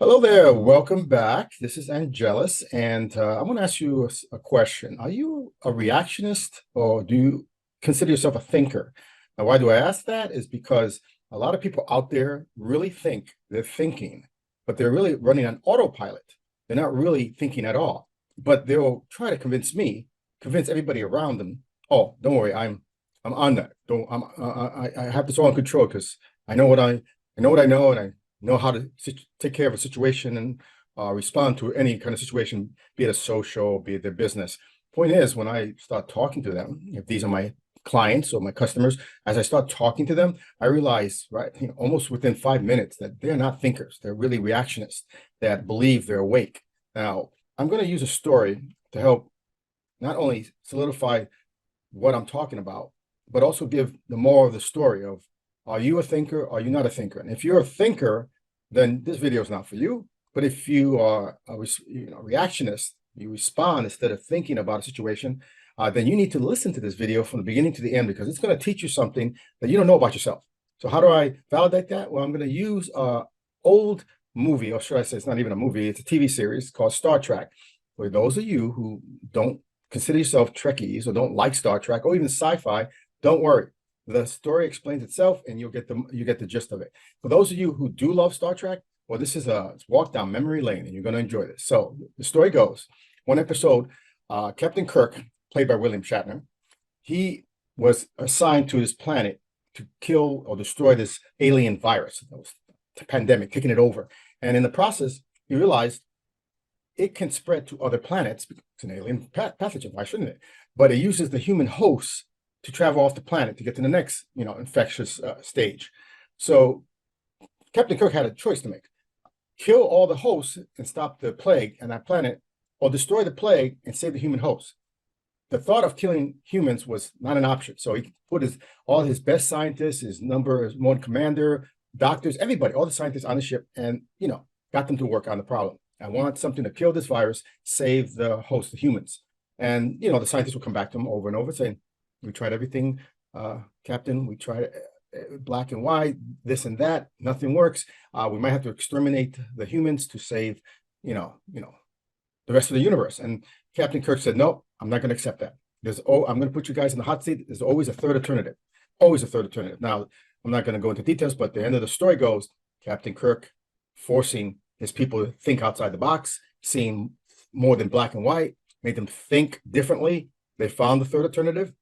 Hello there, welcome back. This is Angelus, and I want to ask you a question. Are you a reactionist or do you consider yourself a thinker? Now, why do I ask that? Is because a lot of people out there really think they're thinking, but they're really running on autopilot. They're not really thinking at all. But they'll try to convince everybody around them, oh, don't worry, I'm on that. Don't I have this all in control because I know what I know, and I know how to take care of a situation and respond to any kind of situation, be it a social, be it their business. Point is, when I start talking to them, if these are my clients or my customers, as I start talking to them, I realize, right, almost within 5 minutes that they're not thinkers. They're really reactionists that believe they're awake. Now, I'm going to use a story to help not only solidify what I'm talking about, but also give the moral of the story of, are you a thinker? Are you not a thinker? And if you're a thinker, then this video is not for you. But if you are a reactionist, you respond instead of thinking about a situation, then you need to listen to this video from the beginning to the end, because it's going to teach you something that you don't know about yourself. So how do I validate that? Well, I'm going to use an old movie, or should I say it's not even a movie, it's a TV series called Star Trek. For those of you who don't consider yourself Trekkies or don't like Star Trek or even sci-fi, don't worry. The story explains itself, and you get the gist of it. For those of you who do love Star Trek, well, this is a walk down memory lane, and you're going to enjoy this. So the story goes: one episode, Captain Kirk, played by William Shatner, he was assigned to this planet to kill or destroy this alien virus, the pandemic, taking it over. And in the process, he realized it can spread to other planets because it's an alien pathogen. Why shouldn't it? But it uses the human hosts to travel off the planet to get to the next, infectious stage. So Captain Kirk had a choice to make: kill all the hosts and stop the plague on that planet, or destroy the plague and save the human hosts. The thought of killing humans was not an option. So he put all his best scientists, his number one commander, doctors, everybody, all the scientists on the ship, and got them to work on the problem. I want something to kill this virus, save the host, the humans. And the scientists will come back to him over and over saying, we tried everything, Captain. We tried black and white, this and that. Nothing works. We might have to exterminate the humans to save, the rest of the universe. And Captain Kirk said, no, I'm not going to accept that. I'm going to put you guys in the hot seat. There's always a third alternative. Always a third alternative. Now, I'm not going to go into details, but the end of the story goes, Captain Kirk forcing his people to think outside the box, seeing more than black and white, made them think differently. They found the third alternative.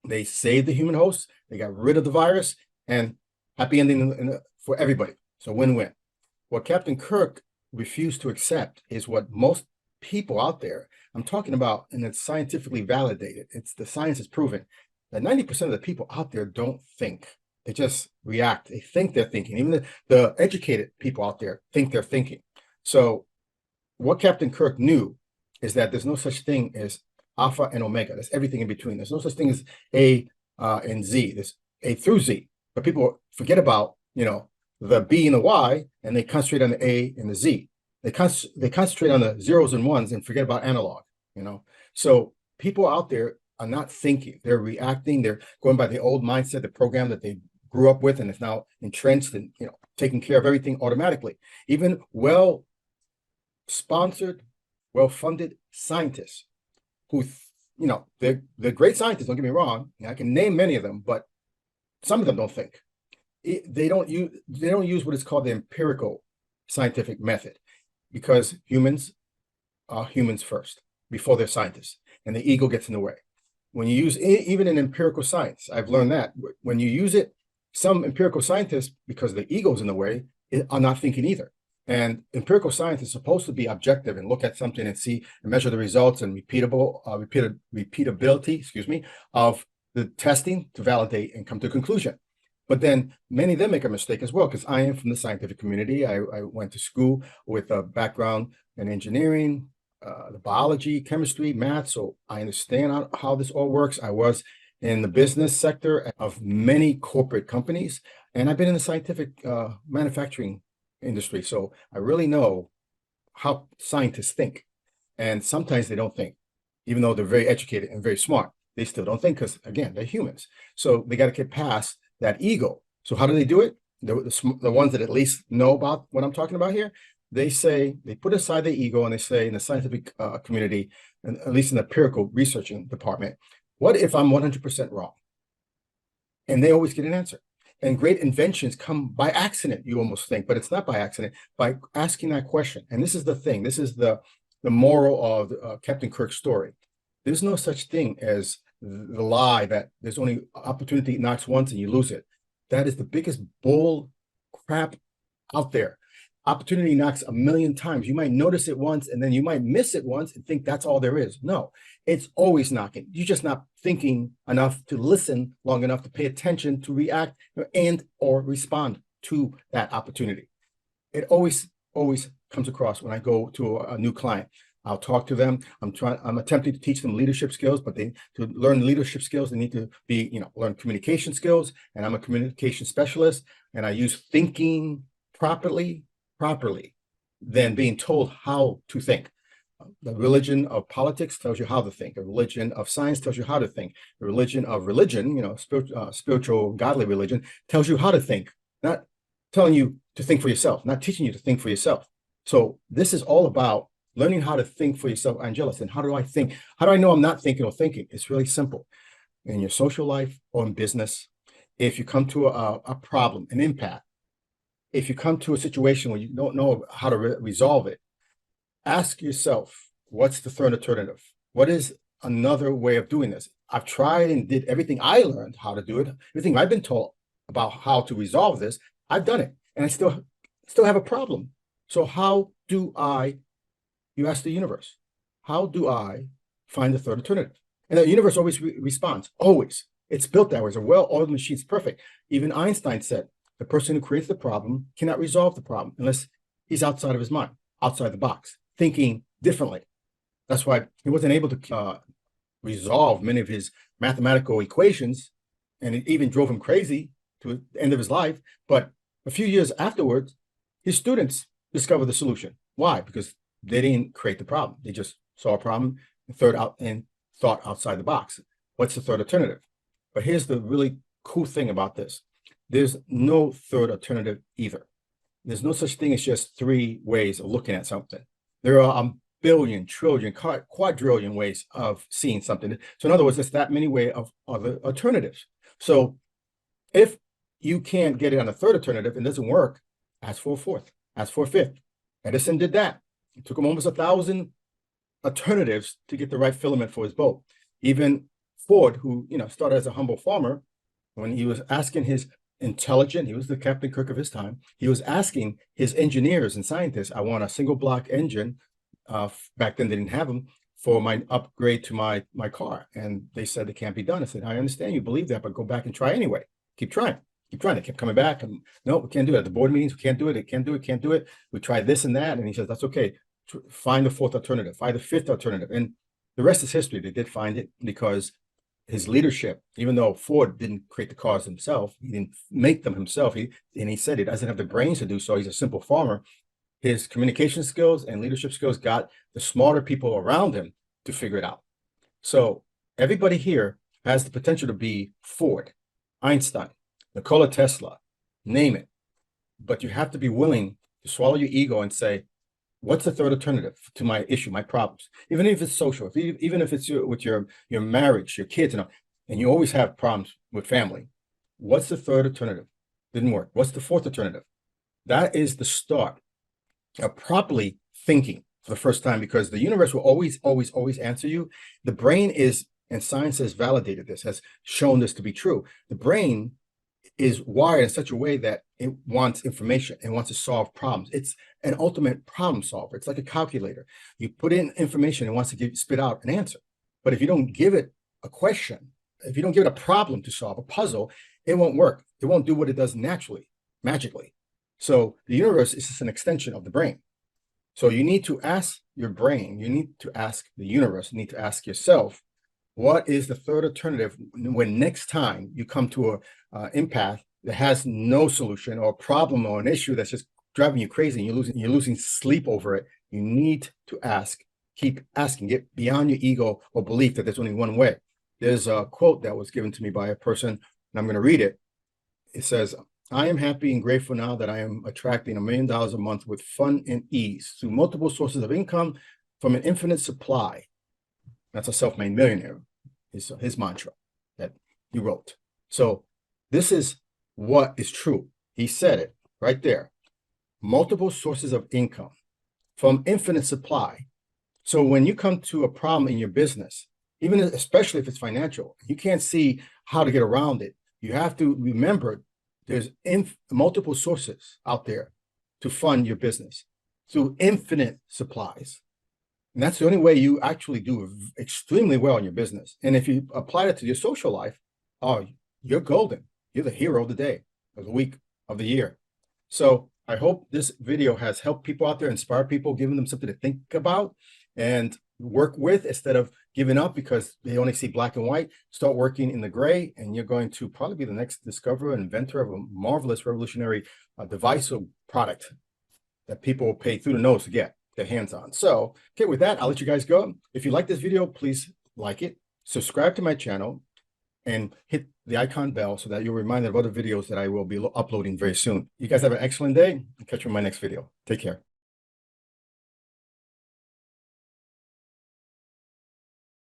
They saved the human host. They got rid of the virus, and happy ending for everybody. So win-win. What Captain Kirk refused to accept is what most people out there, I'm talking about, and it's scientifically validated. The science is proven that 90% of the people out there don't think. They just react. They think they're thinking. Even the educated people out there think they're thinking. So what Captain Kirk knew is that there's no such thing as alpha and omega. There's everything in between. There's no such thing as A and Z. There's A through Z. But people forget about, the B and the Y, and they concentrate on the A and the Z. They concentrate on the zeros and ones and forget about analog, So people out there are not thinking. They're reacting. They're going by the old mindset, the program that they grew up with, and is now entrenched and, taking care of everything automatically. Even well-sponsored, well-funded scientists who, they're great scientists, don't get me wrong. I can name many of them, but some of them don't think. They don't use what is called the empirical scientific method, because humans are humans first before they're scientists, and the ego gets in the way. When you use even in empirical science, I've learned that when you use it, some empirical scientists, because the ego's in the way, are not thinking either. And empirical science is supposed to be objective and look at something and see and measure the results and repeatability, of the testing to validate and come to a conclusion. But then many of them make a mistake as well, because I am from the scientific community. I went to school with a background in engineering, the biology, chemistry, math. So I understand how this all works. I was in the business sector of many corporate companies, and I've been in the scientific manufacturing industry. So I really know how scientists think. And sometimes they don't think, even though they're very educated and very smart. They still don't think because, again, they're humans. So they got to get past that ego. So how do they do it? The ones that at least know about what I'm talking about here, they say, they put aside their ego and they say in the scientific community, and at least in the empirical researching department, what if I'm 100% wrong? And they always get an answer. And great inventions come by accident, you almost think, but it's not by accident, by asking that question. And this is the thing. This is the moral of Captain Kirk's story. There's no such thing as the lie that there's only opportunity knocks once and you lose it. That is the biggest bull crap out there. Opportunity knocks a million times. You might notice it once and then you might miss it once and think that's all there is. No, it's always knocking. You're just not thinking enough to listen long enough to pay attention, to react and or respond to that opportunity. It always comes across when I go to a new client. I'll talk to them. I'm attempting to teach them leadership skills, but to learn leadership skills, they need to be, learn communication skills. And I'm a communication specialist, and I use thinking properly than being told how to think. The religion of politics tells you how to think. A religion of science tells you how to think. The religion of religion, spiritual, godly religion, tells you how to think, not telling you to think for yourself, not teaching you to think for yourself. So this is all about learning how to think for yourself, Angelus. And how do I think? How do I know I'm not thinking or thinking? It's really simple. In your social life or in business, if you come to a problem, an impasse, if you come to a situation where you don't know how to resolve it, ask yourself, what's the third alternative? What is another way of doing this? I've tried and did everything I learned how to do it. Everything I've been taught about how to resolve this, I've done it. And I still have a problem. So how do you ask the universe, how do I find the third alternative? And the universe always responds, always. It's built that way. It's a well-oiled machine. It's perfect. Even Einstein said, the person who creates the problem cannot resolve the problem unless he's outside of his mind, outside the box, thinking differently. That's why he wasn't able to resolve many of his mathematical equations, and it even drove him crazy to the end of his life. But a few years afterwards, his students discovered the solution. Why? Because they didn't create the problem. They just saw a problem and thought outside the box. What's the third alternative? But here's the really cool thing about this. There's no third alternative either. There's no such thing as just three ways of looking at something. There are a billion, trillion, quadrillion ways of seeing something. So in other words, there's that many ways of other alternatives. So if you can't get it on a third alternative and it doesn't work, ask for a fourth, ask for a fifth. Edison did that. It took him almost 1,000 alternatives to get the right filament for his boat. Even Ford, who started as a humble farmer, when he was asking his intelligent, he was the Captain Kirk of his time, he was asking his engineers and scientists, I want a single block engine. Back then they didn't have them, for my upgrade to my car. And they said it can't be done. I said, I understand you believe that, but go back and try anyway. Keep trying. They kept coming back and no, we can't do it. At the board meetings, we can't do it. Can't do it. We tried this and that. And he says, that's okay. Find the fourth alternative, find the fifth alternative. And the rest is history. They did find it because his leadership, even though Ford didn't create the cars himself, he didn't make them himself. He said he doesn't have the brains to do so. He's a simple farmer. His communication skills and leadership skills got the smarter people around him to figure it out. So everybody here has the potential to be Ford, Einstein, Nikola Tesla, name it. But you have to be willing to swallow your ego and say, what's the third alternative to my issue, my problems? Even if it's social, even if it's with your marriage, your kids, and you always have problems with family. What's the third alternative? Didn't work. What's the fourth alternative? That is the start of properly thinking for the first time, because the universe will always answer you. The brain is, and science has validated this, has shown this to be true. The brain is wired in such a way that it wants information and wants to solve problems. It's an ultimate problem solver. It's like a calculator. You put in information and wants to spit out an answer. But if you don't give it a question, if you don't give it a problem to solve, a puzzle, it won't work. It won't do what it does naturally, magically. So the universe is just an extension of the brain. So you need to ask your brain, you need to ask the universe, you need to ask yourself, what is the third alternative when next time you come to an impasse that has no solution, or a problem or an issue that's just driving you crazy and you're losing sleep over it? You need to ask, keep asking, get beyond your ego or belief that there's only one way. There's a quote that was given to me by a person, and I'm going to read it. It says, I am happy and grateful now that I am attracting $1 million a month with fun and ease through multiple sources of income from an infinite supply. That's a self-made millionaire, his mantra that he wrote. So this is what is true. He said it right there. Multiple sources of income from infinite supply. So when you come to a problem in your business, even especially if it's financial, you can't see how to get around it. You have to remember there's multiple sources out there to fund your business through infinite supplies. And that's the only way you actually do extremely well in your business. And if you apply it to your social life, oh, you're golden. You're the hero of the day, of the week, of the year. So I hope this video has helped people out there, inspire people, giving them something to think about and work with instead of giving up because they only see black and white. Start working in the gray, and you're going to probably be the next discoverer and inventor of a marvelous, revolutionary device or product that people will pay through the nose to get their hands on. So, okay, with that, I'll let you guys go. If you like this video, please like it, subscribe to my channel, and hit the icon bell so that you're reminded of other videos that I will be uploading very soon. You guys have an excellent day. I'll catch you in my next video. Take care.